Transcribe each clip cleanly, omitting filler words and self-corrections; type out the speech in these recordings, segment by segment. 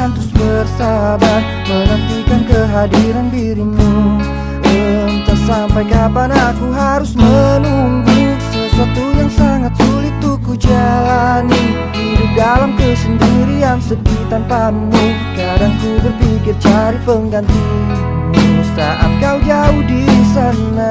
dengan terus bersabar menantikan kehadiran dirimu. Entah sampai kapan aku harus menunggu sesuatu yang sangat sulit untuk ku jalani. Hidup dalam kesendirian, sedih tanpamu. Kadang ku berpikir cari penggantimu saat kau jauh di sana.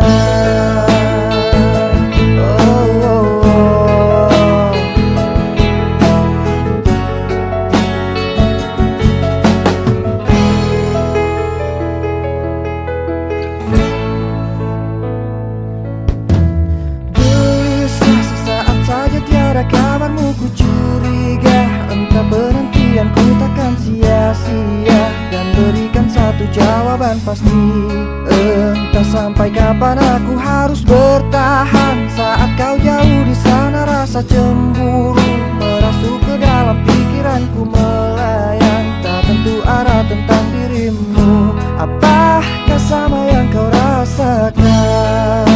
Kabarmu ku curiga, entah penantianku takkan sia-sia, dan berikan satu jawaban pasti. Entah sampai kapan aku harus bertahan saat kau jauh di sana. Rasa cemburu merasuk ke dalam pikiranku melayang, tak tentu arah tentang dirimu. Apakah sama yang kau rasakan?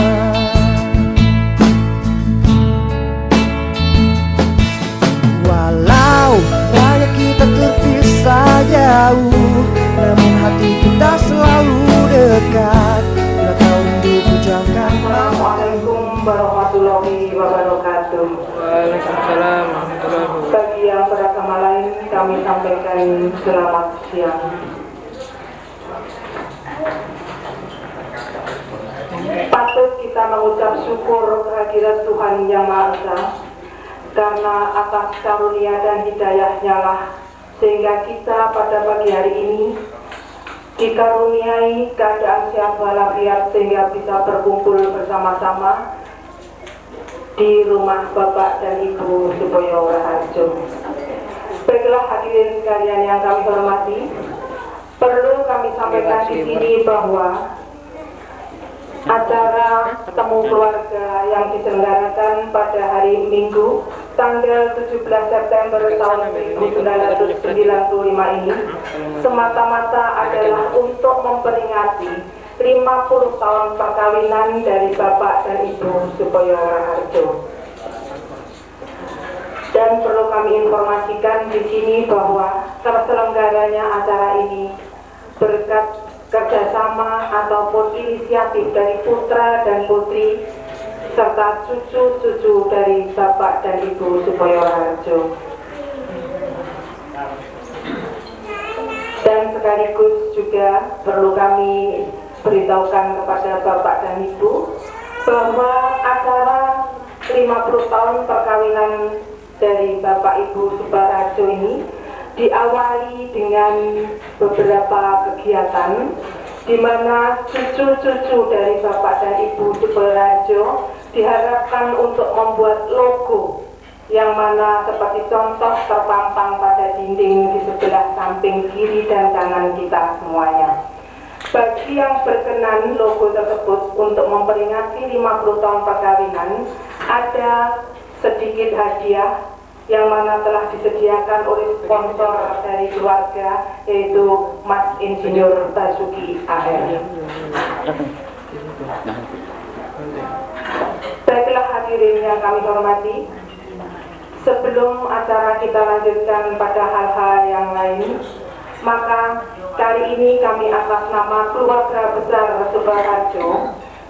Raya kita terpisah jauh, namun hati kita selalu dekat. Bila kau rindu pujangkan. Assalamualaikum warahmatullahi wabarakatuh. Waalaikumsalam warahmatullahi wabarakatuh. Bagi yang beragama lain kami sampaikan selamat siang. Patut kita mengucap syukur kehadirat Tuhan Yang Maha Esa, karena atas karunia dan hidayahnya lah sehingga kita pada pagi hari ini dikaruniai keadaan sehat walafiat sehingga bisa berkumpul bersama-sama di rumah Bapak dan Ibu Supoyo Raharjo. Baiklah hadirin sekalian yang kami hormati, perlu kami sampaikan di sini bahwa acara temu keluarga yang diselenggarakan pada hari Minggu tanggal 17 September tahun 1995 ini semata-mata adalah untuk memperingati 50 tahun perkawinan dari Bapak dan Ibu Supoyo Raharjo. Dan perlu kami informasikan di sini bahwa terselenggaranya acara ini berkat kerjasama ataupun inisiatif dari putra dan putri serta cucu-cucu dari Bapak dan Ibu Supoyo Raharjo. Dan sekaligus juga perlu kami beritahukan kepada Bapak dan Ibu bahwa acara 50 tahun perkawinan dari Bapak Ibu Supoyo Raharjo ini diawali dengan beberapa kegiatan di mana cucu-cucu dari Bapak dan Ibu Supoyo Raharjo diharapkan untuk membuat logo yang mana seperti contoh terpampang pada dinding di sebelah samping kiri dan kanan kita semuanya. Bagi yang berkenan logo tersebut untuk memperingati 50 tahun perkawinan, ada sedikit hadiah yang mana telah disediakan oleh sponsor dari keluarga, yaitu Mas Insinyur Basuki AR. Baiklah hadirin yang kami hormati, sebelum acara kita lanjutkan pada hal-hal yang lain, maka kali ini kami atas nama keluarga besar Supoyo Raharjo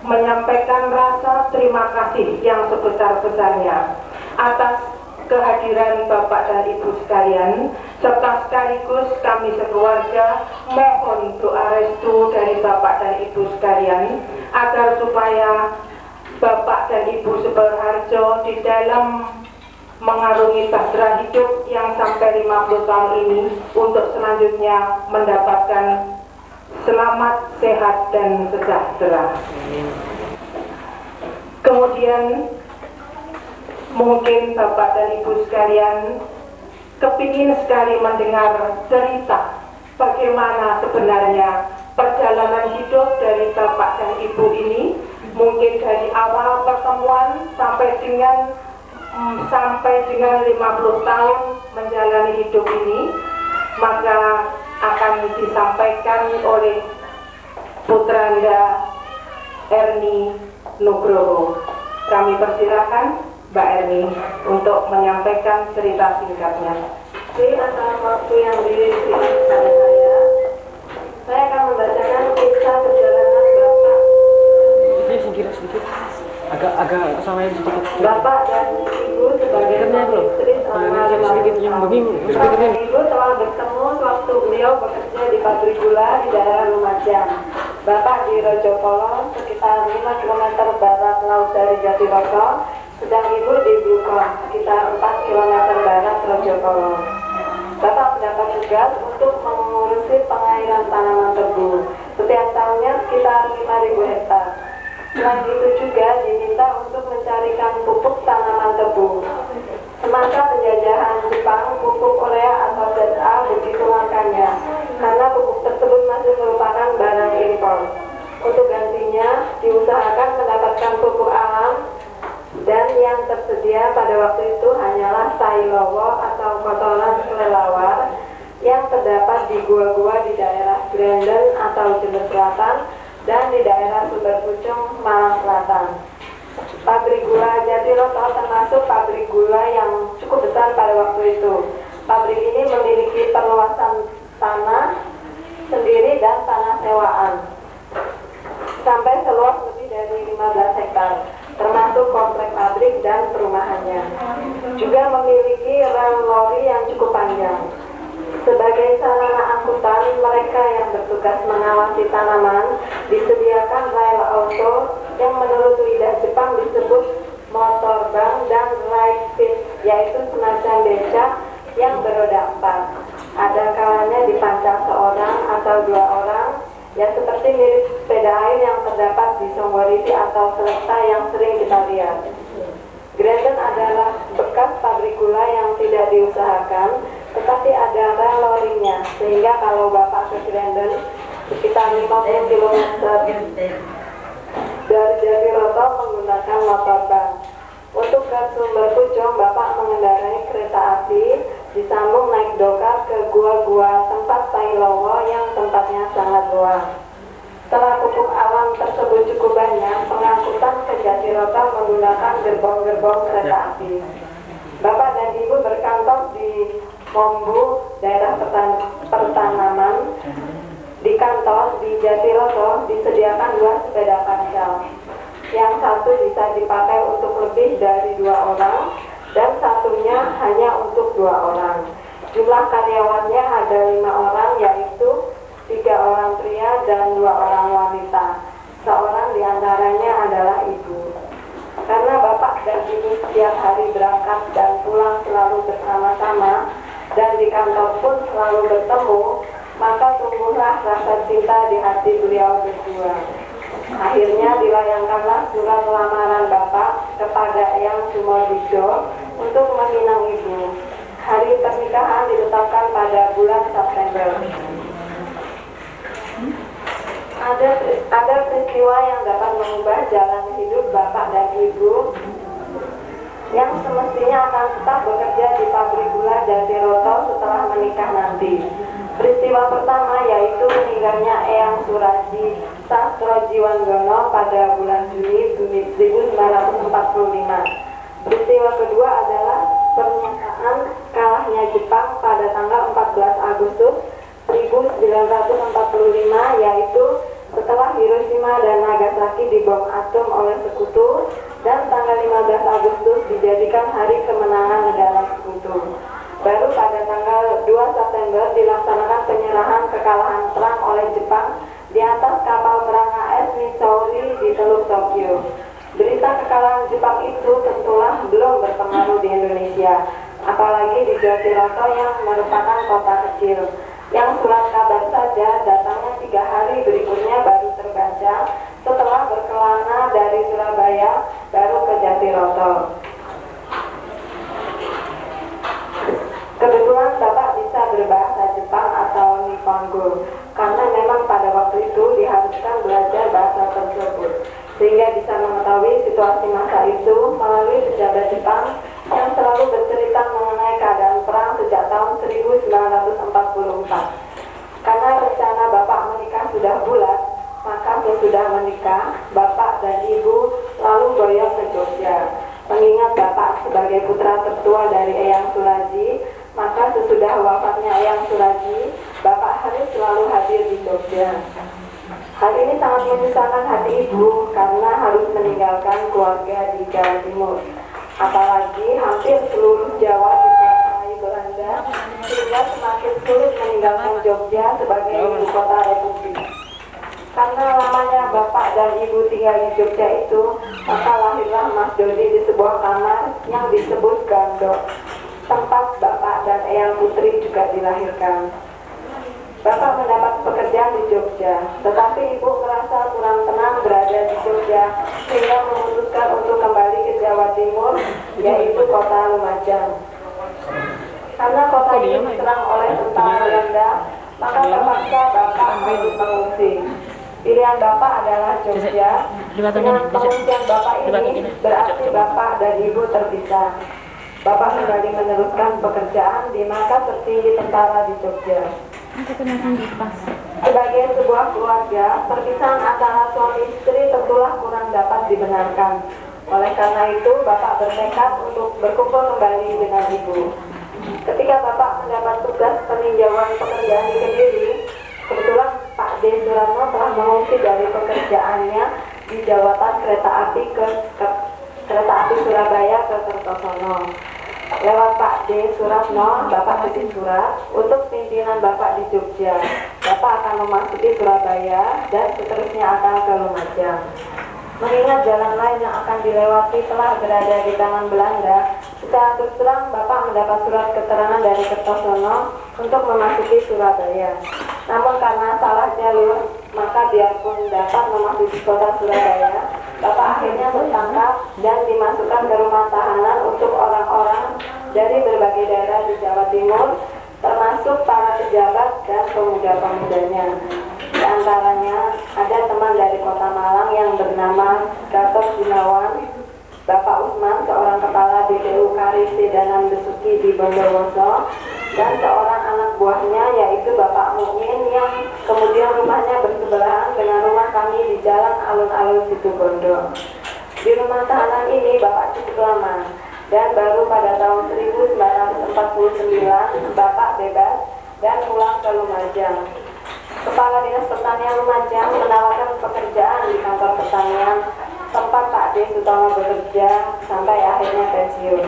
menyampaikan rasa terima kasih yang sebesar-besarnya atas kehadiran Bapak dan Ibu sekalian, serta sekaligus kami sekeluarga mohon doa restu dari Bapak dan Ibu sekalian agar supaya Bapak dan Ibu Supoyo Raharjo di dalam mengarungi bahtera hidup yang sampai 50 tahun ini untuk selanjutnya mendapatkan selamat, sehat, dan sejahtera. Kemudian mungkin Bapak dan Ibu sekalian kepingin sekali mendengar cerita bagaimana sebenarnya perjalanan hidup dari Bapak dan Ibu ini, mungkin dari awal pertemuan sampai dengan 50 tahun menjalani hidup ini, maka akan disampaikan oleh Putranda Erni Nugroho. Kami persilakan Mbak Erni untuk menyampaikan cerita singkatnya. Atas waktu yang diberikan kepada saya akan membacakan kisah perjalanan Bapak. Ini singkir sedikit. Agak sama sedikit. Bapak dan Ibu sebagai istri selama 5 tahun. Bapak dan Ibu telah bertemu sewaktu beliau bekerja di pabrik gula di daerah Lumajang. Bapak di Rojopolo, sekitar 5 km barat laut dari Jatiroto, sedang Ibu di Blukon, sekitar 4 km barat Rojopolo. Bapak mendapat tugas untuk mengurusi pengairan tanaman tebu. Setiap tahunnya sekitar 5.000 hektar. Selain itu juga diminta untuk mencarikan pupuk tanaman tebu. Semasa penjajahan Jepang, pupuk urea atau ZA begitu langkanya, karena pupuk tersebut masih merupakan barang impor. Untuk gantinya, diusahakan mendapatkan pupuk alam, dan yang tersedia pada waktu itu hanyalah tai lowo atau kotoran kelelawar yang terdapat di gua-gua di daerah Grenden atau Jember Selatan dan di daerah Sumber Pucung, Malang Selatan. Pabrik gula Jatiroto termasuk pabrik gula yang cukup besar pada waktu itu. Pabrik ini memiliki perluasan tanah sendiri dan tanah sewaan sampai seluas lebih dari 15 hektar, termasuk komplek pabrik dan perumahannya. Juga memiliki rel lori yang cukup panjang. Sebagai sarana angkutan mereka yang bertugas mengawasi tanaman, disediakan rel auto yang menurut lidah Jepang disebut motorbang dan ride fit, yaitu semacam becak yang beroda 4. Ada kalanya dipancang seorang atau 2 orang, ya seperti mirip sepeda air yang terdapat di Songgoriti atau Selekta yang sering kita lihat. Grenden adalah bekas pabrik gula yang tidak diusahakan, tetapi ada rel lorinya, sehingga kalau Bapak ke Grenden sekitar 50 km dari Jatiroto menggunakan motorbang. Untuk ke Sumber Pucung, Bapak mengendarai kereta api, disambung naik dokar ke gua-gua tempat tai lowo yang tempatnya sangat luas. Setelah pupuk alam tersebut cukup banyak, pengangkutan ke Jatiroto menggunakan gerbong-gerbong kereta api. Bapak dan Ibu berkantor di Mombu, daerah pertanaman. Di kantor di Jatiroto disediakan 2 sepeda pancel. Yang satu bisa dipakai untuk lebih dari 2 orang, dan satunya hanya untuk 2 orang. Jumlah karyawannya ada 5 orang, yaitu 3 orang pria dan 2 orang wanita. Seorang diantaranya adalah ibu. Karena Bapak dan Ibu setiap hari berangkat dan pulang selalu bersama-sama, dan di kantor pun selalu bertemu, maka tumbuhlah rasa cinta di hati beliau berdua. Akhirnya dilayangkanlah surat lamaran Bapak kepada Eyang Sumodijo untuk meminang Ibu. Hari pernikahan ditetapkan pada bulan September. Ada peristiwa yang dapat mengubah jalan hidup Bapak dan Ibu yang semestinya akan tetap bekerja di pabrik gula Jatiroto setelah menikah nanti. Peristiwa pertama yaitu meninggalnya Eyang Suraji Sastrojiwandono pada bulan Juni 1945. Peristiwa kedua adalah pernyataan kalahnya Jepang pada tanggal 14 Agustus 1945, yaitu setelah Hiroshima dan Nagasaki dibom atom oleh sekutu, dan tanggal 15 Agustus dijadikan hari kemenangan negara sekutu. Baru pada tanggal 2 September dilaksanakan penyerahan kekalahan perang oleh Jepang di atas kapal perang AS Missouri di Teluk Tokyo. Berita kekalahan Jepang itu tentulah belum berpengaruh di Indonesia, apalagi di Jatiroto yang merupakan kota kecil, yang surat kabar saja datangnya 3 hari berikutnya baru terbaca setelah berkelana dari Surabaya baru ke Jatiroto. Kebetulan Bapak bisa berbahasa Jepang atau Nihongo, karena memang pada waktu itu diharuskan belajar bahasa tersebut, sehingga bisa mengetahui situasi masa itu melalui pejabat Jepang yang selalu bercerita mengenai keadaan perang sejak tahun 1944. Karena rencana Bapak menikah sudah bulat, maka sesudah menikah, Bapak dan Ibu lalu boyong ke Jogja. Mengingat Bapak sebagai putra tertua dari Eyang Suraji, Maka sesudah wafatnya Eyang Suradi, Bapak Haris selalu hadir di Jogja. Hal ini sangat menyusahkan hati ibu karena harus meninggalkan keluarga di Jawa Timur. Apalagi hampir seluruh Jawa dikuasai Belanda, sehingga semakin sulit meninggalkan Jogja sebagai ibu kota Republik. Karena lamanya bapak dan ibu tinggal di Jogja itu, maka lahirlah Mas Dodi di sebuah kamar yang disebut Gandok, tempat bapak dan Eyang Putri juga dilahirkan. Bapak mendapat pekerjaan di Jogja, tetapi ibu merasa kurang tenang berada di Jogja, sehingga memutuskan untuk kembali ke Jawa Timur, yaitu kota Lumajang. Karena kota ini diserang oleh tentara Belanda, maka terpaksa bapak harus mengungsi. Pilihan bapak adalah Jogja. Dengan pengungsian bapak ini berarti bapak dan ibu terpisah. Bapak kembali meneruskan pekerjaan di markas tertinggi tentara di Jogja. Sebagai sebuah keluarga, perpisahan antara suami istri tentulah kurang dapat dibenarkan. Oleh karena itu, bapak bertekad untuk berkumpul kembali dengan ibu. Ketika bapak mendapat tugas peninjauan pekerjaan di Kediri, kebetulan Pak D. Suratno telah mengungsi dari pekerjaannya di jawatan kereta api kereta api Surabaya ke Kertosono. Lewat Pak D. Suratno, Bapak bikin surat untuk pimpinan Bapak di Jogja. Bapak akan memasuki Surabaya dan seterusnya akan ke Lumajang. Mengingat jalan lain yang akan dilewati telah berada di tangan Belanda, secara terus terang Bapak mendapat surat keterangan dari Kertosono untuk memasuki Surabaya. Namun karena salah jalur, maka biarpun dapat memasuki kota Surabaya, Bapak akhirnya tertangkap dan dimasukkan ke rumah tahanan untuk orang-orang dari berbagai daerah di Jawa Timur, termasuk para pejabat dan pemuda-pemudanya. Di antaranya ada teman dari kota Malang yang bernama Gatot Gunawan, Bapak Usman, seorang kepala DPU Kari Sedanan Besuki di Bondowoso, dan seorang anak buahnya yaitu Bapak Mukmin yang kemudian rumahnya bersebelahan dengan rumah kami di Jalan Alun-Alun Situbondo. Di rumah tahanan ini Bapak cukup lama, dan baru pada tahun 1949 Bapak bebas dan pulang ke Lumajang. Kepala Dinas Pertanian Lumajang menawarkan pekerjaan di kantor pertanian tempat Pak D. Sutomo bekerja sampai akhirnya pensiun.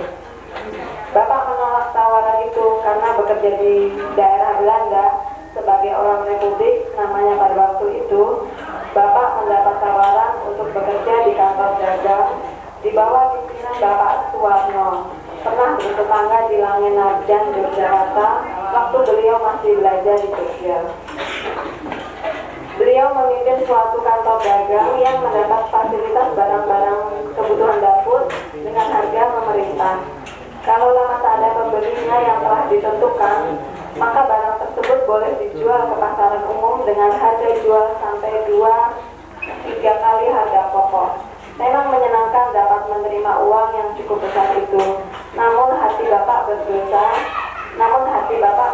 Bapak menolak tawaran itu karena bekerja di daerah Belanda sebagai orang Republik namanya pada waktu itu. Bapak mendapat tawaran untuk bekerja di kantor dagang di bawah pimpinan Bapak Suwarno, pernah bertetangga di Langenarjan, Yogyakarta waktu beliau masih belajar di Jogja. Beliau memimpin suatu kantor dagang yang mendapat fasilitas barang-barang kebutuhan dapur dengan harga pemerintah. Kalau lama tak ada pembelinya yang telah ditentukan, maka barang tersebut boleh dijual ke pasaran umum dengan harga jual sampai 2-3 kali harga pokok. Memang menyenangkan dapat menerima uang yang cukup besar itu. Namun hati Bapak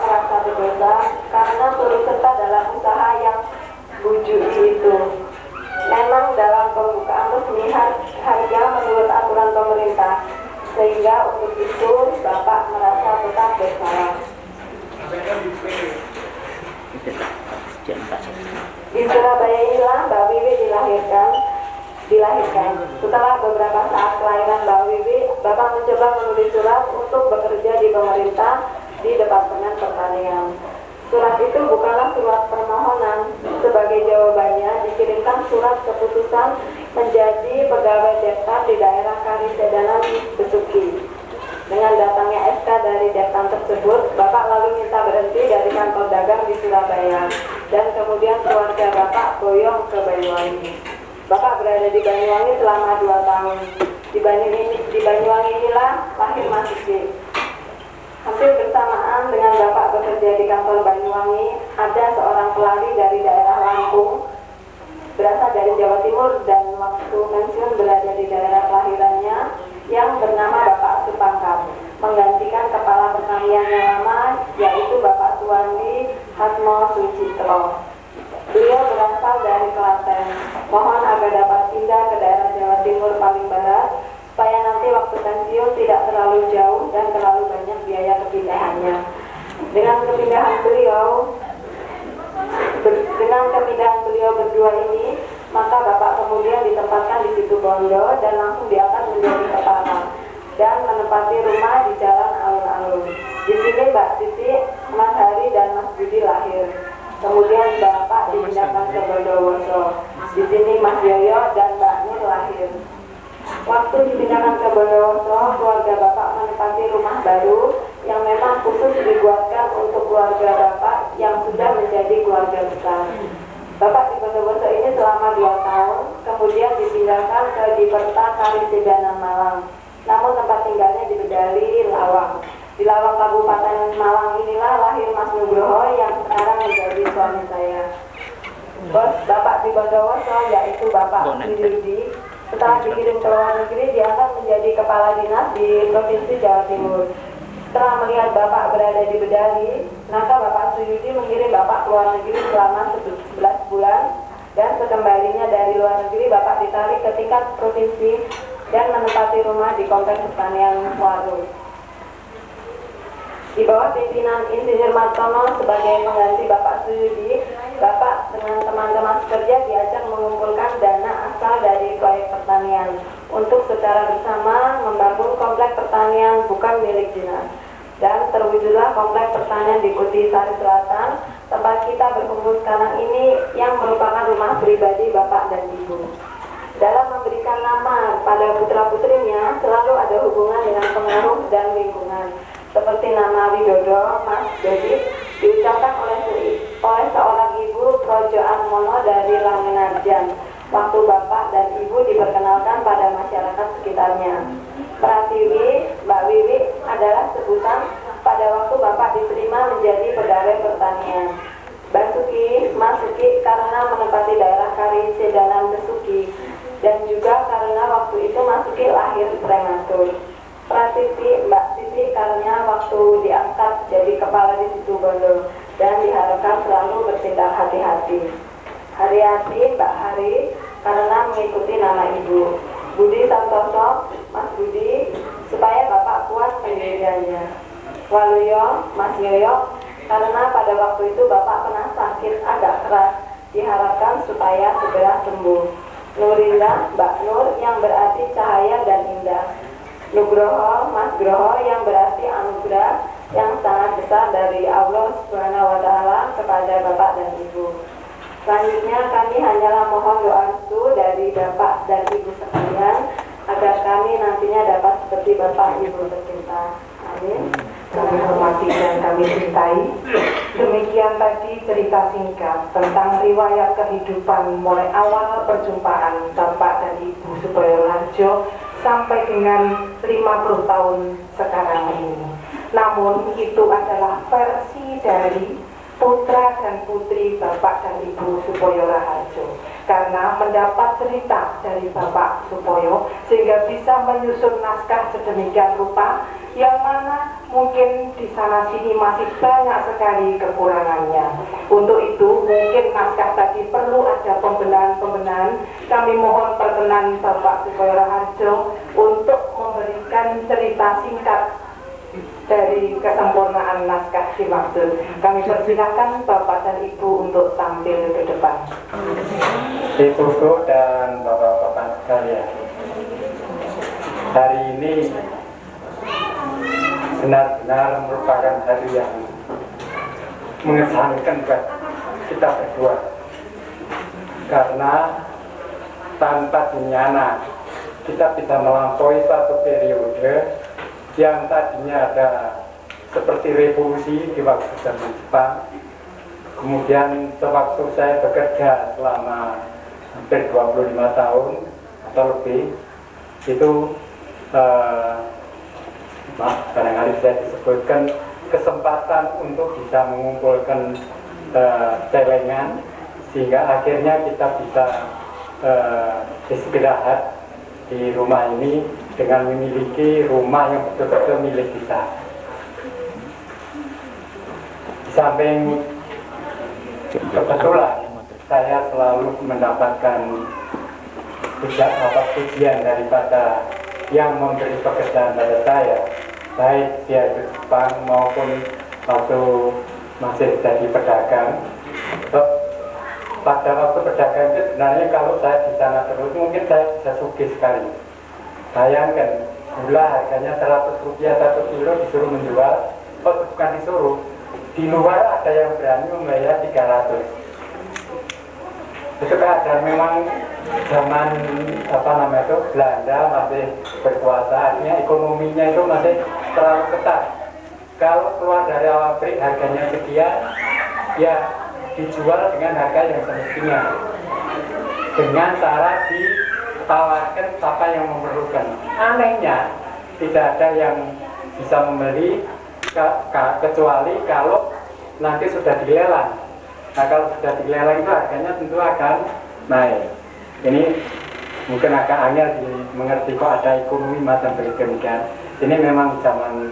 merasa berdosa karena turut serta dalam usaha yang bujuk itu. Memang dalam pembukaan resmi harga menurut aturan pemerintah, sehingga untuk itu Bapak merasa tetap bersalah. Di Surabaya inilah Mbak Wiwi dilahirkan. Setelah beberapa saat kelahiran Mbak Wiwi, Bapak mencoba menulis surat untuk bekerja di pemerintah di Departemen Pertanian. Surat itu bukanlah surat permohonan. Sebagai jawabannya dikirimkan surat keputusan menjadi pegawai Deptar di daerah Kari Sedanan Besuki. Dengan datangnya SK dari Deptar tersebut, Bapak lalu minta berhenti dari kantor dagang di Surabaya dan kemudian keluarga Bapak boyong ke Banyuwangi. Bapak berada di Banyuwangi selama 2 tahun. Di Banyuwangi inilah lahir Mas Dik. Hampir bersamaan dengan Bapak bekerja di kantor Banyuwangi, ada seorang pelari dari daerah Lampung, berasal dari Jawa Timur dan waktu pensiun berada di daerah kelahirannya, yang bernama Bapak Supangkat, menggantikan kepala pertanian yang lama, yaitu Bapak Suwandi Hatmo Sucitro. Beliau berasal dari Klaten. Mohon agar dapat pindah ke daerah Jawa Timur paling barat, supaya nanti waktu pensiun tidak terlalu jauh dan terlalu banyak biaya kepindahannya. Dengan kepindahan beliau berdua ini, maka Bapak kemudian ditempatkan di situ Bondo dan langsung diangkat menjadi kepala dan menempati rumah di Jalan Alun-Alun. Di sini Mbak Siti, Mas Hari dan Mas Budi lahir. Kemudian Bapak dipindahkan ke Bondowoso. Di sini Mas Yoyo dan Mbak Nur lahir. Waktu dipindahkan ke Bondowoso, keluarga Bapak menempati rumah baru yang memang khusus dibuatkan untuk keluarga Bapak yang sudah menjadi keluarga besar. Bapak di Bondowoso ini selama 2 tahun, kemudian dipindahkan ke Diperta Kalisedana Malang. Namun tempat tinggalnya di Bedali, Lawang. Di Lawang Kabupaten Malang inilah lahir Mas Nugroho yang sekarang menjadi suami saya. Bos Bapak di Bondowoso yaitu Bapak Suyudi, setelah dikirim ke luar negeri diangkat menjadi kepala dinas di Provinsi Jawa Timur. Setelah melihat Bapak berada di Bedali, maka Bapak Suyudi mengirim Bapak ke luar negeri selama 11 bulan dan sekembalinya dari luar negeri Bapak ditarik ke tingkat provinsi dan menempati rumah di Kompleks Pertanian Waru. Di bawah pimpinan Insinyur Martono sebagai pengganti Bapak Suyudi, Bapak dengan teman-teman sekerja diajak mengumpulkan dana asal dari proyek pertanian untuk secara bersama membangun kompleks pertanian bukan milik dinas. Dan terwujudlah kompleks pertanian di Kuti Sari Selatan, tempat kita berkumpul sekarang ini yang merupakan rumah pribadi Bapak dan Ibu. Dalam memberikan nama pada putra-putrinya selalu ada hubungan dengan pengaruh dan lingkungan. Seperti nama Widodo, Mas Dodi, diucapkan oleh seorang ibu Projo Atmono dari Langenarjan, waktu Bapak dan Ibu diperkenalkan pada masyarakat sekitarnya. Pratiwi, Mbak Wiwi adalah sebutan pada waktu Bapak diterima menjadi pegawai pertanian. Basuki, Masuki karena menempati daerah Kari Sedanan Besuki, dan juga karena waktu itu Masuki lahir prematur. Pratiti, Mbak Siti karena waktu diangkat jadi kepala di situ Bondo dan diharapkan selalu bertindak hati-hati. Haryati, Mbak Hari karena mengikuti nama ibu. Budi Santoso, Mas Budi supaya Bapak kuat pendiriannya. Waluyo, Mas Yoyo karena pada waktu itu Bapak pernah sakit agak keras, diharapkan supaya segera sembuh. Nurinda, Mbak Nur yang berarti cahaya dan indah. Nugroho, Mas Groho yang berarti anugerah yang sangat besar dari Allah Subhanahu wa Ta'ala kepada Bapak dan Ibu. Selanjutnya kami hanyalah mohon doa restu dari Bapak dan Ibu sekalian agar kami nantinya dapat seperti Bapak Ibu tercinta. Amin. Kami hormati dan kami cintai. Demikian tadi cerita singkat tentang riwayat kehidupan mulai awal perjumpaan Bapak dan Ibu Supoyo Harjo sampai dengan 50 tahun sekarang ini. Namun itu adalah versi dari putra dan putri Bapak dan Ibu Supoyo Raharjo, karena mendapat cerita dari Bapak Supoyo sehingga bisa menyusun naskah sedemikian rupa yang mana mungkin di sana sini masih banyak sekali kekurangannya. Untuk itu mungkin naskah tadi perlu ada pembenahan-pembenahan. Kami mohon perkenan Bapak Supoyo Raharjo untuk memberikan cerita singkat dari kesempurnaan naskah dimaksud. Kami persilakan Bapak dan Ibu untuk tampil ke depan. Ibu dan Bapak-bapak sekalian, hari ini benar-benar merupakan hari yang mengesankan buat kita berdua, karena tanpa dinyana kita bisa melampaui satu periode yang tadinya ada seperti revolusi di waktu zaman Jepang. Kemudian sewaktu saya bekerja selama hampir 25 tahun atau lebih, itu barangkali saya disebutkan kesempatan untuk bisa mengumpulkan celengan, sehingga akhirnya kita bisa istirahat di rumah ini dengan memiliki rumah yang betul-betul milik kita. Di samping kebetulan saya selalu mendapatkan pujian daripada yang memberi pekerjaan pada saya, baik dia di Jepang maupun waktu masih jadi pedagang. Pada waktu pedagang itu sebenarnya kalau saya di sana terus mungkin saya bisa sugih sekali. Bayangkan gula harganya 100 rupiah 1 kilo disuruh menjual, bukan disuruh, di luar ada yang berani membayar 300. Itu keadaan memang zaman Belanda masih berkuasa, artinya ekonominya itu masih terlalu ketat. Kalau keluar dari pabrik harganya sekian, ya dijual dengan harga yang semestinya, dengan cara ditawarkan siapa yang memerlukan. Anehnya tidak ada yang bisa membeli kecuali kalau nanti sudah dilelang. Nah kalau sudah dilelang itu harganya tentu akan naik. Ini mungkin agak angel mengerti kok ada ekonomi macam demikian. Ini memang zaman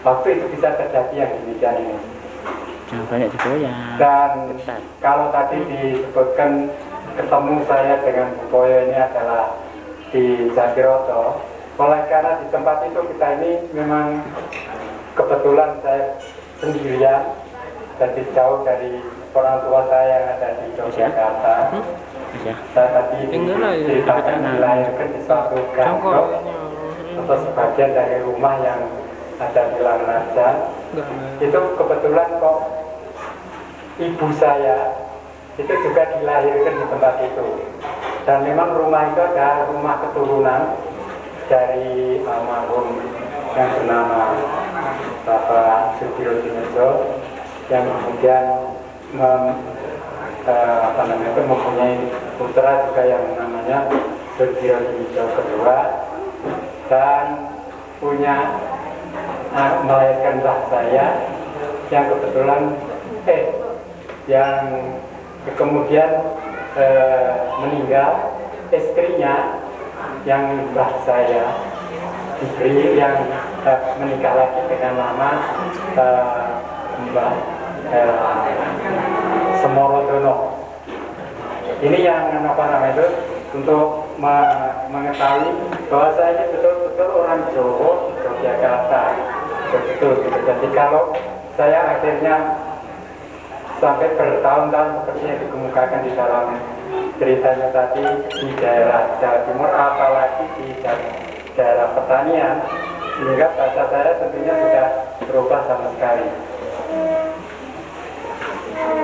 waktu itu bisa terjadi yang demikian ini. Banyak juga ya. Dan kalau tadi disebutkan ketemu saya dengan Bu Boyo ini adalah di Jatiroto. Oleh karena di tempat itu kita ini memang kebetulan saya sendirian, jadi jauh dari orang tua saya yang ada di Yogyakarta. Saya tadi diceritakan dilahirkan di suatu gangkok atau sebagian dari rumah yang ada di Langaraja. Itu kebetulan kok ibu saya itu juga dilahirkan di tempat itu. Dan memang rumah itu adalah rumah keturunan dari almarhum yang bernama Bapak Sudiro Dinejo, yang kemudian mempunyai putra juga yang namanya Sudiro Dinejo kedua, dan punya melahirkanlah saya yang kebetulan yang kemudian meninggal, istrinya yang mbah saya diberi yang menikah lagi dengan nama Mbah Semorodono. Ini yang itu untuk mengetahui bahwa saya ini betul-betul orang Jawa di Yogyakarta, betul. Jadi kalau saya akhirnya sampai bertahun-tahun seperti yang dikemukakan di dalam ceritanya tadi di daerah Jawa Timur, apalagi di daerah pertanian, sehingga bahasa saya tentunya sudah berubah sama sekali.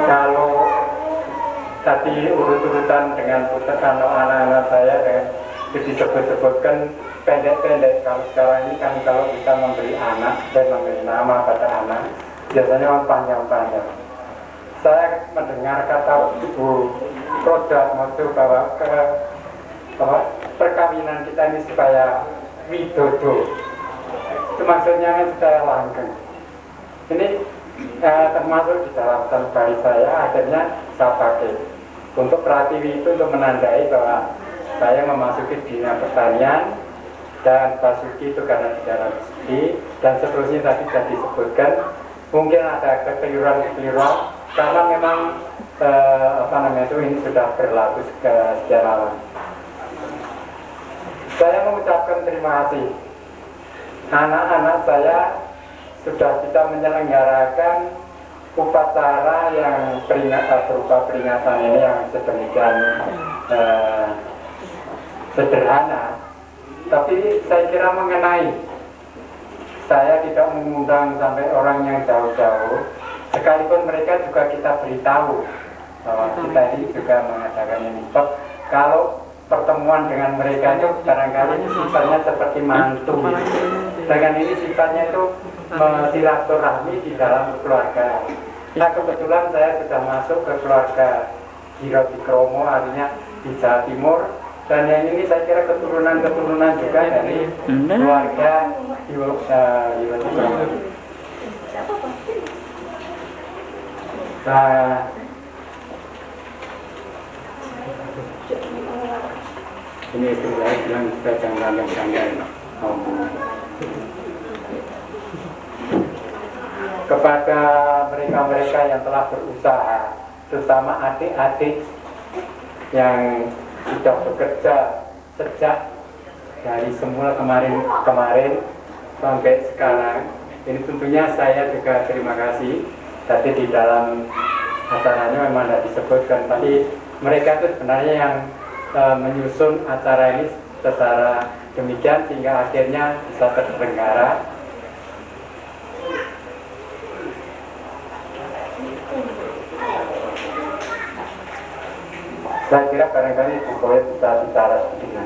Kalau tadi urut-urutan dengan puteran anak-anak saya dengan disebut-sebutkan pendek-pendek, kalau sekarang ini kan kalau kita memberi anak dan memberi nama pada anak biasanya panjang-panjang. Saya mendengar kata Ibu Roda maksud bahwa perkawinan kita ini supaya widodo, itu maksudnya kan supaya langgeng. Ini termasuk di dalam bayi saya, akhirnya saya pakai untuk Pratiwi itu untuk menandai bahwa saya memasuki dunia pertanian, dan Basuki itu karena di dalam rezeki, dan seterusnya tadi sudah disebutkan. Mungkin ada kekeliruan karena memang ini sudah berlaku secara lama. Saya mengucapkan terima kasih. Anak-anak saya sudah bisa menyelenggarakan upacara yang berupa peringatan ini yang sedemikian sederhana, tapi saya kira mengenai. Saya tidak mengundang sampai orang yang jauh-jauh, sekalipun mereka juga kita beritahu bahwa kita ini juga mengadakan ini. Kalau pertemuan dengan mereka itu barangkali sifatnya seperti mantu, dengan ini sifatnya itu silaturahmi di dalam keluarga. Nah kebetulan saya sudah masuk ke keluarga Giro Dikromo, artinya di Jawa Timur, dan yang ini saya kira keturunan-keturunan juga dari keluarga Giro Dikromo. Nah, ini itu saya bilang kita jangan kepada mereka-mereka yang telah berusaha, terutama adik-adik yang sudah bekerja sejak dari semula kemarin sampai sekarang. Ini tentunya saya juga terima kasih. Tadi di dalam acaranya memang tidak disebutkan, tapi mereka itu sebenarnya yang menyusun acara ini secara demikian sehingga akhirnya bisa terselenggara. Saya kira barangkali Bu Kowe bisa bicara sedikit.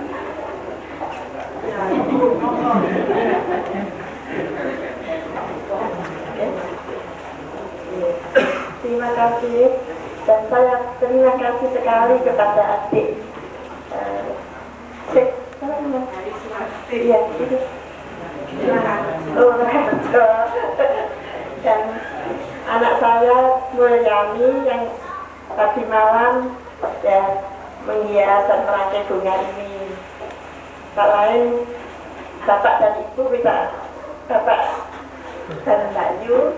Terima kasih, dan saya terima kasih sekali kepada adik iya, itu. Dan anak saya Mulyani yang tadi malam ya menghias dan merangkai bunga ini. Tak lain Bapak dan Ibu bisa Bapak dan Mbak Yu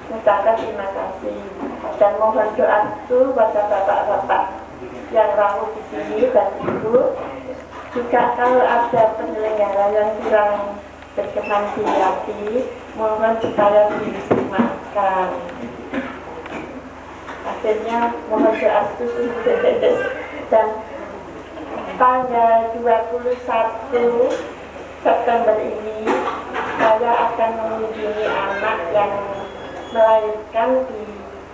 mengucapkan terima kasih dan mohon doa itu pada bapak-bapak yang rawuh di sini dan Ibu. Juga kalau ada penyelenggara yang kurang berkenan di hati, mohon supaya dimaafkan. Akhirnya mohon doa itu dan tanggal 21 September ini saya akan mengunjungi anak yang melahirkan di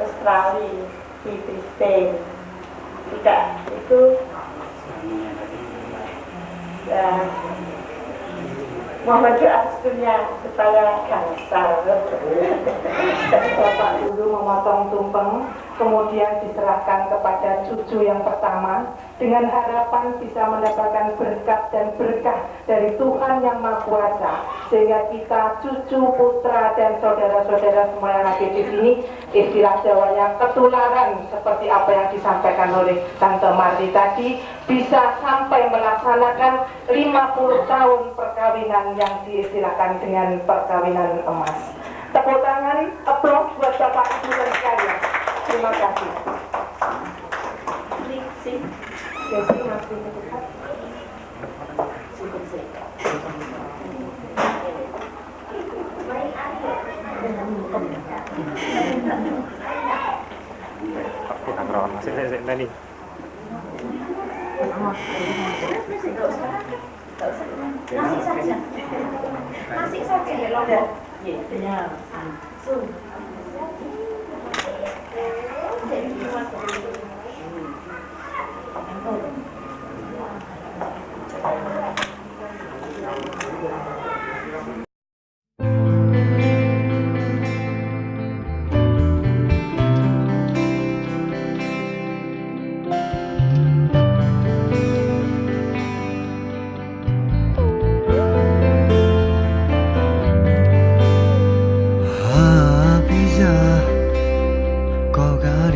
Australia, di Brisbane. Juga itu mohon doa restunya supaya gansal. Bapak dulu memotong tumpeng, kemudian diserahkan kepada cucu yang pertama dengan harapan bisa mendapatkan berkat dan berkah dari Tuhan yang Maha Kuasa, sehingga kita cucu, putra dan saudara-saudara semua yang ada di sini, istilah Jawanya ketularan seperti apa yang disampaikan oleh Tante Marli tadi, bisa sampai melaksanakan 50 tahun perkawinan yang diistilahkan dengan perkawinan emas. Tepuk tangan, aplaus buat Bapak Ibu dan sekalian. Terima kasih. Jadi masih dekat. Masih saja. Ya.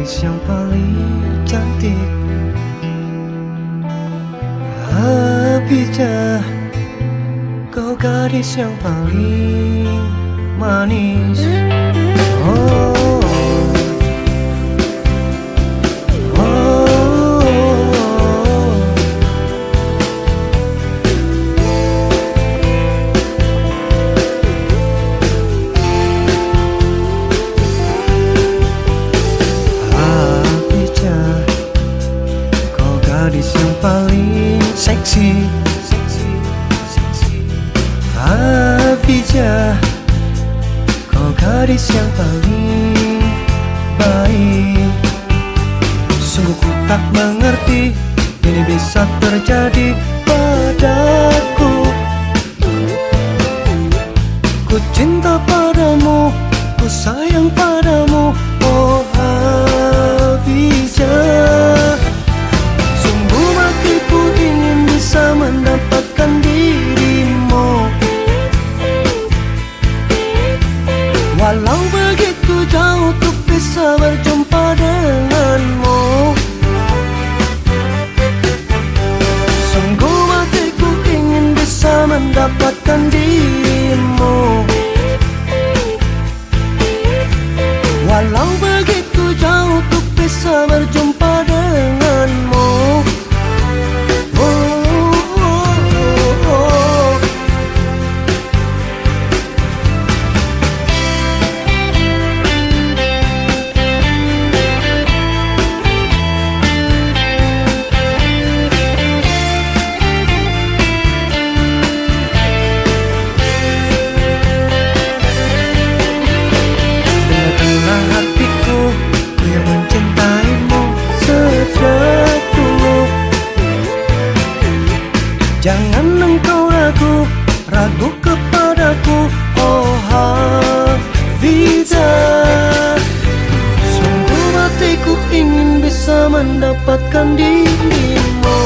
Yang paling cantik, Habijah, kau gadis yang paling manis. Oh, oh, oh. Gadis yang paling seksi, Hafijah, kau gadis yang paling baik. Sungguh ku tak mengerti ini bisa terjadi padaku. Ku cinta padamu, ku sayang padamu, oh Hafijah. Hatiku ingin bisa mendapatkan dirimu, walau begitu jauh untuk bisa berjumpa denganmu. Sungguh Jangan engkau ragu kepadaku, oh Hafizah. Sungguh hatiku ingin bisa mendapatkan dirimu,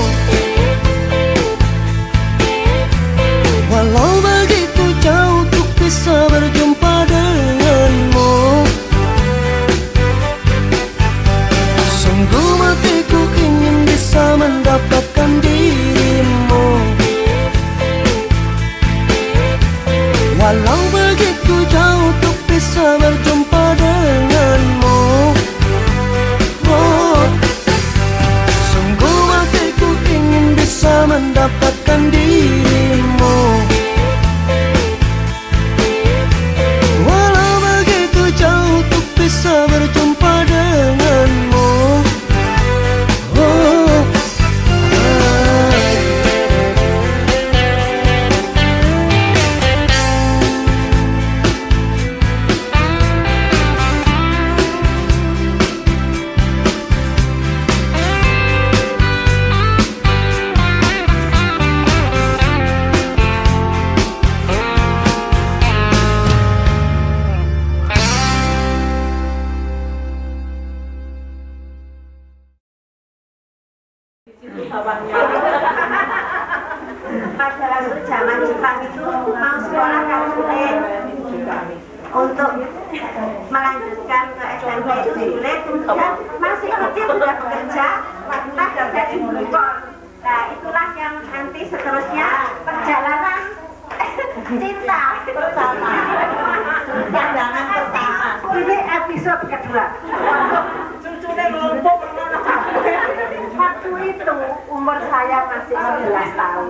walau begitu jauh untuk bisa berjumpa denganmu. Sungguh hatiku ingin bisa mendapatkan dirimu, walau begitu jauh untuk bisa berjumpa denganmu. Oh, sungguh hatiku ingin bisa mendapatkan dirimu, walau begitu jauh untuk bisa berjumpa denganmu. Oh, pada waktu zaman Jepang itu mau sekolah kan sulit, untuk melanjutkan ke SMP itu sulit, kemudian masih kecil sudah bekerja, kita kerja di Bogor. Nah itulah yang nanti seterusnya perjalanan cinta bersama. Pandangan pertama. Ini episode kedua. Cucunya ngelompok. Waktu itu umur saya masih 11 tahun.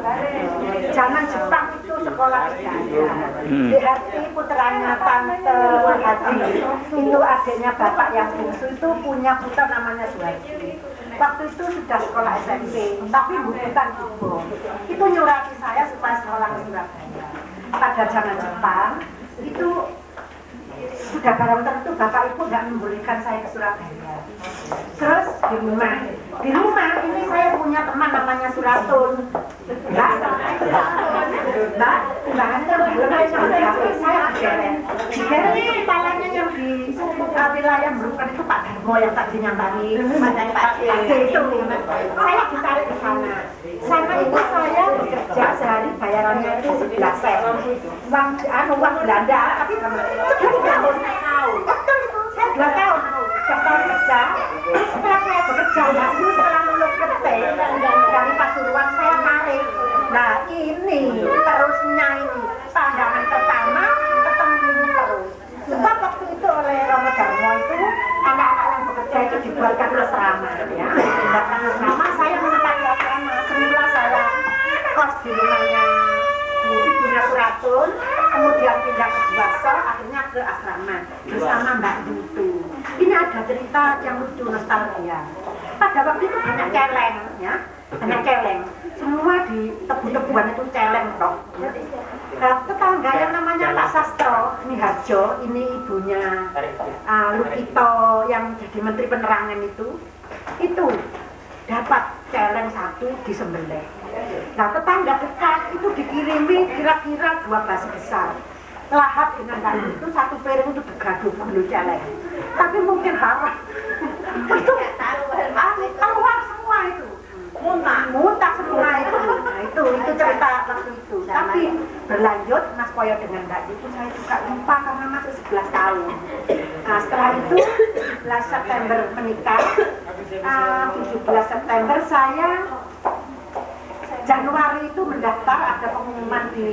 Zaman Jepang itu sekolah tidak ada. Di Hati putranya Tante Haji, itu adiknya bapak yang bungsu itu punya putra namanya Suhaji. Waktu itu sudah sekolah SMP, tapi bukan Ibu. Itu nyurati saya supaya sekolah ke Surabaya. Pada zaman Jepang itu sudah barang tentu bapak ibu nggak membolehkan saya ke Surabaya. Terus di rumah ini saya punya teman namanya Suratun. Mbak, saya digeret itu kepalanya yang di wilayah Merukan itu Pak Darmo yang tadi nyambari, Pak itu. Saya ditarik ke sana. Sana itu saya bekerja sehari bayarannya itu 11 sen. Uang Belanda, tapi 11 tahun. Betul itu, saya 2 tahun. Daftar kerja, setelah saya bekerja, setelah lulus kerja dari Pasuruan saya tarik. Nah ini terusnya ini pandangan pertama ketemu terus. Sebab waktu itu oleh Romo Darmo itu anak-anak yang bekerja itu dibuatkan asrama, ya. Dibuatkan asrama, saya menempati asrama. Semula saya kos di rumahnya ibunya Suratun, kemudian pindah ke Buaso, akhirnya ke asrama bersama Mbak Dutu. Ini ada cerita yang lucu, nostalgia. Pada waktu itu banyak celeng, ya, banyak celeng. Semua di tebu-tebuan itu celeng toh. Nah, tetangga yang namanya Pak Sastro, ini Harjo, ini ibunya Lukito yang jadi Menteri Penerangan itu dapat celeng 1 disembelih. Nah, tetangga dekat itu dikirimi kira-kira 2 bas besar. Lahap dengan kayu itu 1 piring itu digaduh dulu celeng. Tapi mungkin haram. Itu keluar semua itu. Muntah semua itu. Nah, itu cerita waktu itu. Tapi berlanjut Mas Koyo dengan Mbak itu saya juga lupa karena masih 11 tahun. Nah, setelah itu 11 September menikah. 17 September saya Januari itu mendaftar, ada pengumuman di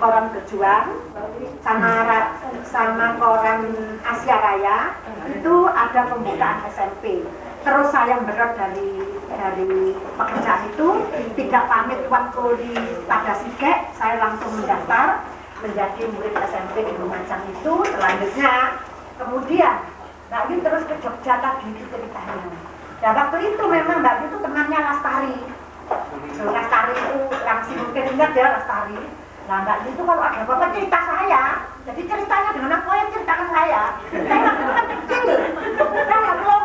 koran Berjuang sama koran Asia Raya, itu ada pembukaan SMP. Terus saya berat dari pekerjaan itu, tidak pamit waktu pada Sigek, saya langsung mendaftar menjadi murid SMP di Lumajang itu. Selanjutnya kemudian Mbak Yu terus ke Jogja tadi ceritanya. Nah waktu itu memang Mbak Yu itu temannya Lastari. Lastari itu langsung mungkin ingat ya Lastari. Nah Mbak Yu itu kalau ada apa-apa cerita saya. Jadi ceritanya dengan apa yang ceritakan saya. Saya kan kecil. Saya belum.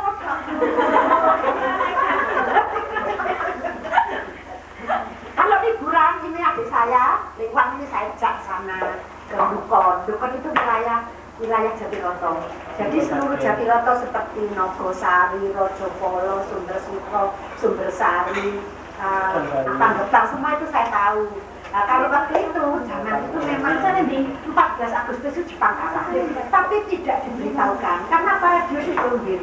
Kalau liburan adik saya, lingkungan ini saya ajak sana ke Dukon. Dukon itu wilayah Jatiroto. Jadi seluruh Jatiroto seperti Nogosari, Rojopolo, Sumbersari, Panggetar, semua itu saya tahu. Nah, kalau waktu itu, zaman itu memang di 14 Agustus itu Jepang kalah, tapi tidak diberitahukan karena radio diunggil.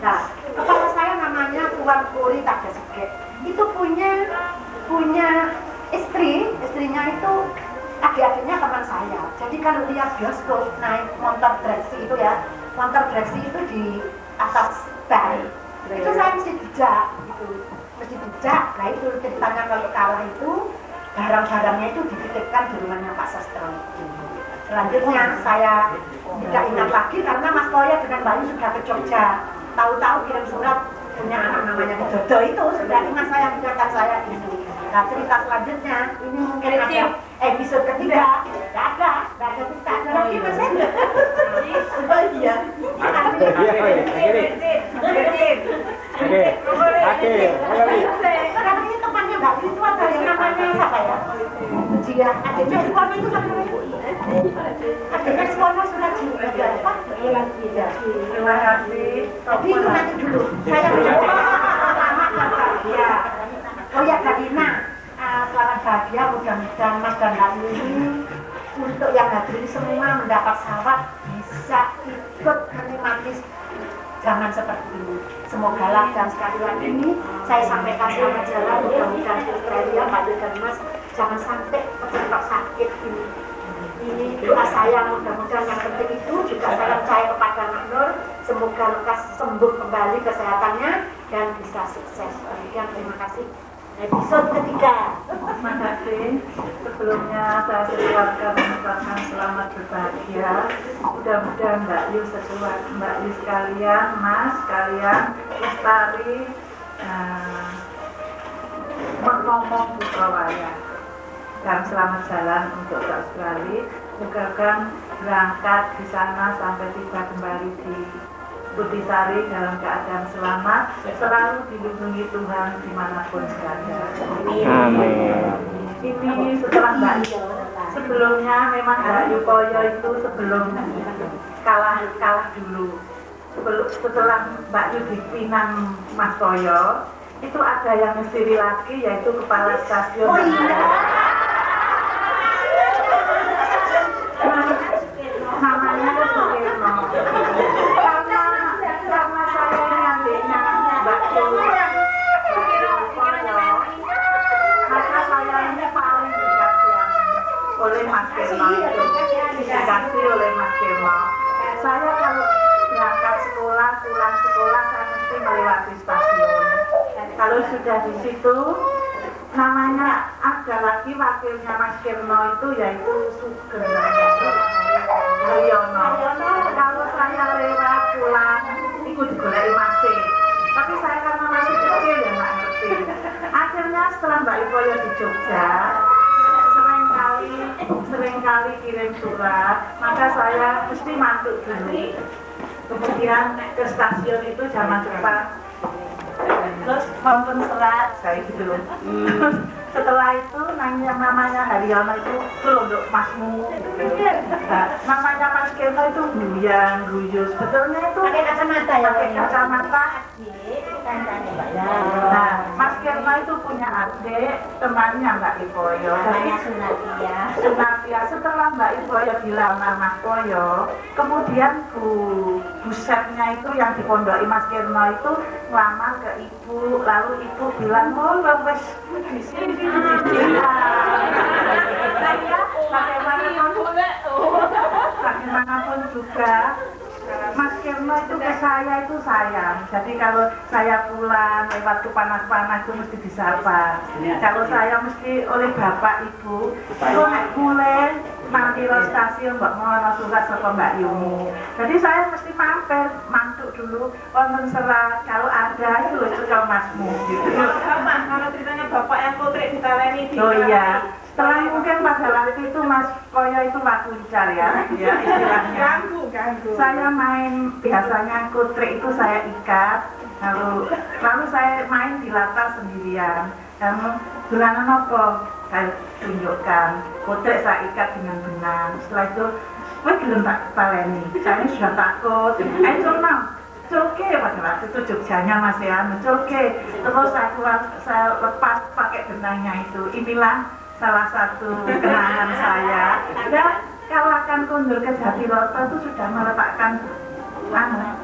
Nah, kepala saya namanya Tuan Puri Tagasege. Itu punya istrinya itu adik-adiknya teman saya. Jadi kalau lihat bioskop naik motor Drexy itu ya, motor Drexy itu di atas ban. Itu saya mesti dijak, gitu. Mesti dijak. Nah itu ceritanya kalau kalah itu barang-barangnya itu dititipkan di rumahnya Pak Sastro. Selanjutnya saya tidak ingat lagi karena Mas Koya dengan Bayu sudah ke Jogja. Tahu-tahu kirim surat punya anak namanya Dodo itu sudah ingat saya meninggalkan saya itu. Nah cerita selanjutnya ini mungkin ada episode ketiga. Tidak ada cerita ada lagi Mas Hendra. Oh iya. Karena ini temannya Mbak itu ada yang namanya siapa ya? Dia adiknya Suwono itu kan adiknya Suwono sudah juga apa? Terima kasih. Tapi itu nanti dulu. Saya bahagia. Oh ya Karina, selamat bahagia mudah-mudahan Mas dan Mbak ini untuk yang hadir semua mendapat sawat bisa ikut menikmati zaman seperti ini. Semoga lah dan sekalian ini saya sampaikan selamat jalan mudah-mudahan sekalian Pak dan Mas jangan sampai terjebak sakit ini. Ini doa saya mudah-mudahan yang penting itu juga saya percaya kepada Mak Nur semoga lekas sembuh kembali kesehatannya dan bisa sukses. Demikian terima kasih. Episode ketiga. Terima kasih. Sebelumnya saya sekeluarga mengucapkan selamat berbahagia. Mudah-mudahan Mbak Yu sekalian, Mas sekalian, Lestari, ngomong Bukawaya. Dan selamat jalan untuk sekali. Mudah-mudahan berangkat di sana sampai tiba kembali di Butisari dalam keadaan selamat, selalu dilindungi Tuhan dimanapun berada. Amin. Ini setelah Mbak Yu, sebelumnya memang Mbak Yu Koyo itu sebelum kalah dulu. Setelah Mbak Yu dipinang Mas Koyo, itu ada yang misteri lagi yaitu kepala stasiun. Oh iya. Namanya Sutirno. Karena saya yang adiknya Mbak Yu maka saya ini paling dikasihani oleh Mas Kirno itu dikasih oleh Mas Kirno. Saya kalau berangkat sekolah, pulang sekolah saya mesti melewati stasiun. Kalau sudah di situ namanya ada lagi wakilnya Mas Kirno itu yaitu Sugeng Haryono. Kalau saya lewat pulang ikut digoleki masih. Tapi saya karena masih kecil ya nggak ngerti. Akhirnya setelah Mbak Ikoyo di Jogja seringkali kirim surat, maka saya mesti mantuk dulu. Kemudian ke stasiun itu zaman depan. Terus wonten serat saya gitu. Setelah itu namanya Haryono itu kelondok masmu. Namanya Mas Kirno itu guyang, guyu. Sebetulnya itu pakai kacamata ya. Pakai kacamata. Nah, Mas Kirno itu punya adik temannya Mbak Ikoyo. Sunatia. Setelah Mbak Ikoyo dilamar Mas Koyo, kemudian Bu Setnya itu yang dipondoki Mas Kirno itu ngelamar ke ibu, lalu ibu bilang, oh wes di sini. Bagaimanapun juga Mas Kirno itu ke saya itu sayang. Jadi kalau saya pulang lewat ke panas-panas itu mesti disapa. Kalau saya mesti oleh bapak ibu, itu nek mulai mampir stasiun Mbak Mono surat saka Mbak Yumu. Jadi saya mesti mampir, mantuk dulu, wonten serat kalau ada itu lucu kalau masmu gitu. Apa? Kalau ceritanya bapak yang putri ditaleni di. Oh iya. Setelah mungkin pada waktu itu Mas Koyo itu wakuncar ya istilahnya. Ganggu. Saya main biasanya kutrik itu saya ikat, lalu saya main di latar sendirian. Dan dolanan apa? saya tunjukkan, potret saya ikat dengan benang. Setelah itu, gue belum tak baleni, saya sudah takut. Curang, culke pada waktu itu Jogjanya Mas ya, culke. Terus saya lepas pakai benangnya itu. Inilah salah satu kenangan saya. Dan kalahkan Kondur ke Jatiroto itu sudah meletakkan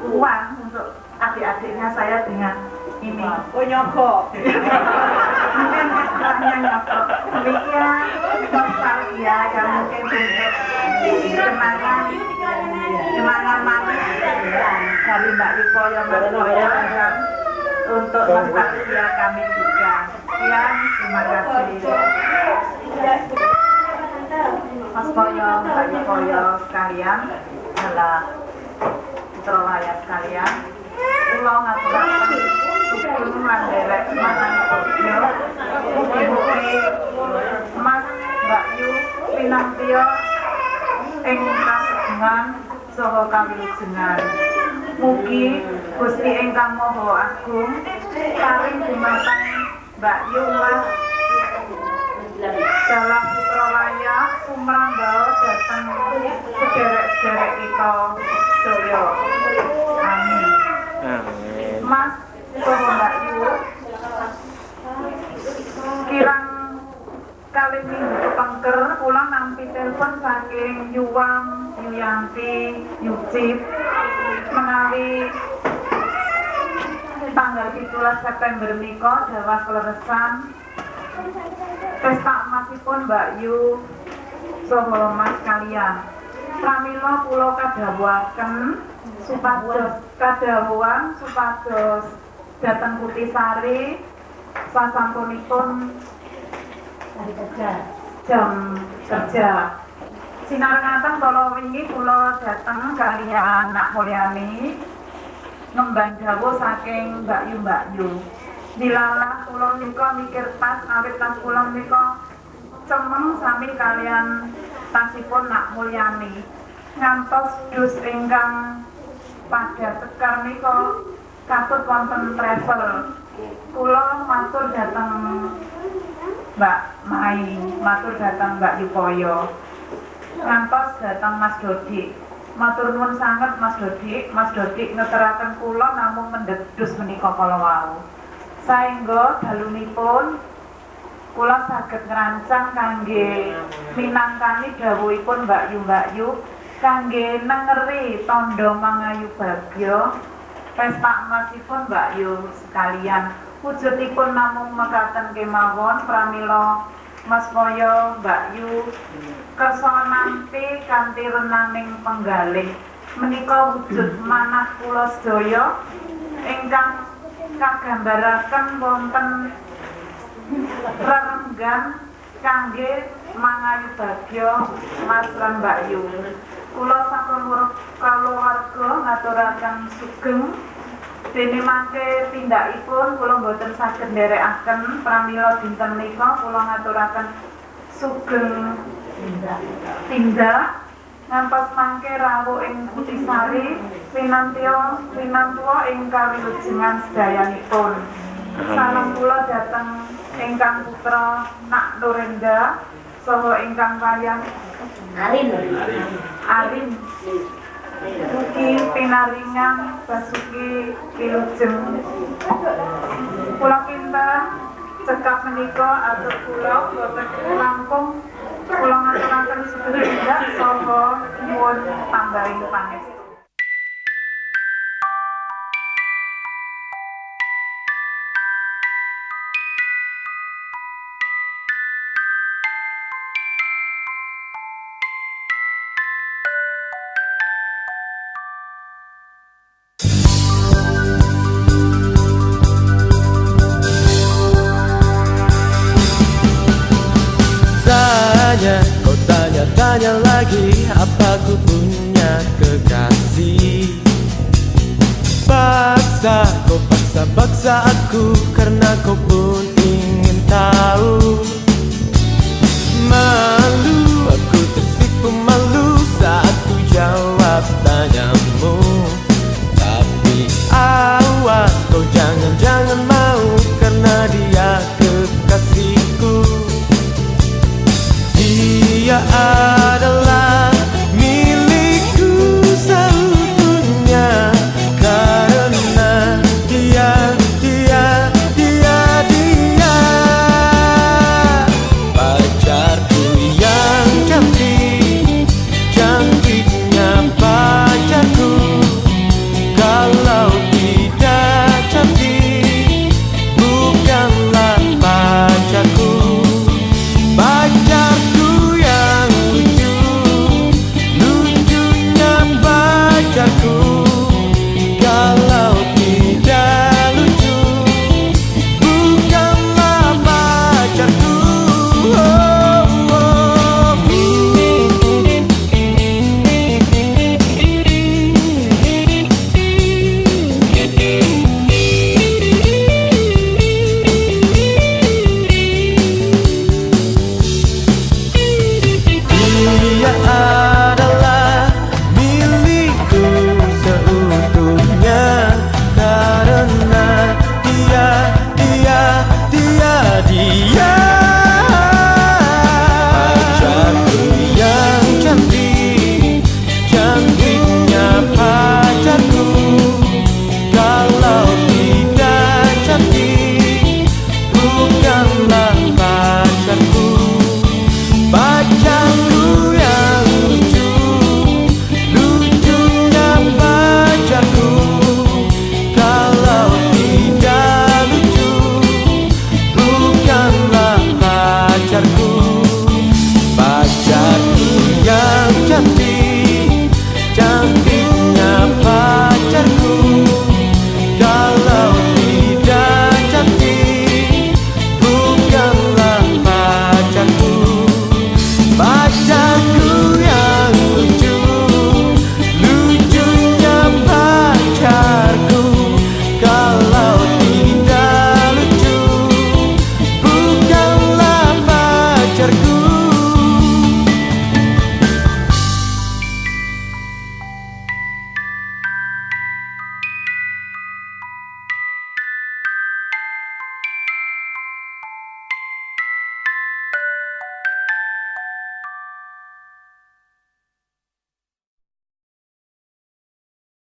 uang untuk adik-adiknya saya dengan ini. Oh nyogok. Mungkin istilahnya nyogok. Demikian nostalgia yang mungkin kenangan manis dari Mbak Ripoyo Mas Boyo dan untuk nostalgia kami juga. Sekian, terima kasih. Mas Boyo, Mbak Ripoyo sekalian, adalah putra raya sekalian. Pulau ngaturaken sugeng lan derek mananipun mugi-mugi Mas Mbak Yu pinantiya ing kasegengan saha kawilujengan. Mugi Gusti ingkang Maha Agung paring dumateng Mbak Yu Mas dalam putra raya sumrambau dhateng sederek-sederek kita sedaya. Amin. Mas saha Mbak Yu kirang kali minggu kepengker kula nampi telepon saking Yuwang, Yuyanti, Yucip menawi tanggal 17 September menika dawa kleresan pesta emasipun Mbak Yu saha Mas kalian. Pramila kula kadhawuhaken supados kadhawuhan supados dhateng Kutisari sasampunipun jam kerja. Sinarengaken kala wingi kula dhateng kaliyan Nak Mulyani ngembang dawuh saking Mbak Yu. Dilalah kula nika mikir tas awit tas kula nika cemeng sami kalian tasipun Nak Mulyani. Ngantos dus ingkang pada sekar nika katut wonten travel. Kula matur dhateng Mbak Mai, matur dhateng Mbak Ripoyo. Ngantos dhateng Mas Dodik. Matur nuwun sanget Mas Dodik. Mas Dodik ngeteraken kula namung mendhet dus menika kala wau. Saengga dalunipun kula saged ngrancang kangge minangkani dawuhipun Mbak Yu kangge nengeri tandha mangayu bagya pesta emasipun Mbak Yu sekalian. Wujudipun namung mekaten kemawon pramila Mas Boyo Mbak Yu kersa nampi kanthi renaning penggalih menika wujud manah kula sedaya ingkang kagambaraken wonten rerenggan kangge mangayu bagya Mas lan Mbak Yu. Kula sampun kaluwarga ngaturaken sugeng dene mangke tindakipun kula boten saged nderekaken pramila dinten menika kula ngaturaken sugeng tindak ngantos mangke rawuh ing Kutisari pinantua ing kawilujengan sedayanipun. Salam kula dhateng ingkang putra Nak Nurenda saha ingkang wayah Arin. Mugi pinaringan basuki wilujeng. Kula kinten cekap menika atur kula boten langkung kula ngaturaken sedherek saha nyuwun tambahin pangestu. Kau tanya-tanya lagi apa ku punya kekasih. Paksa aku karena kau pun ingin tahu. Malu, aku tersipu malu saat ku jawab tanyamu. Tapi awas kau jangan mau karena dia kekasihku. kebahagiaan.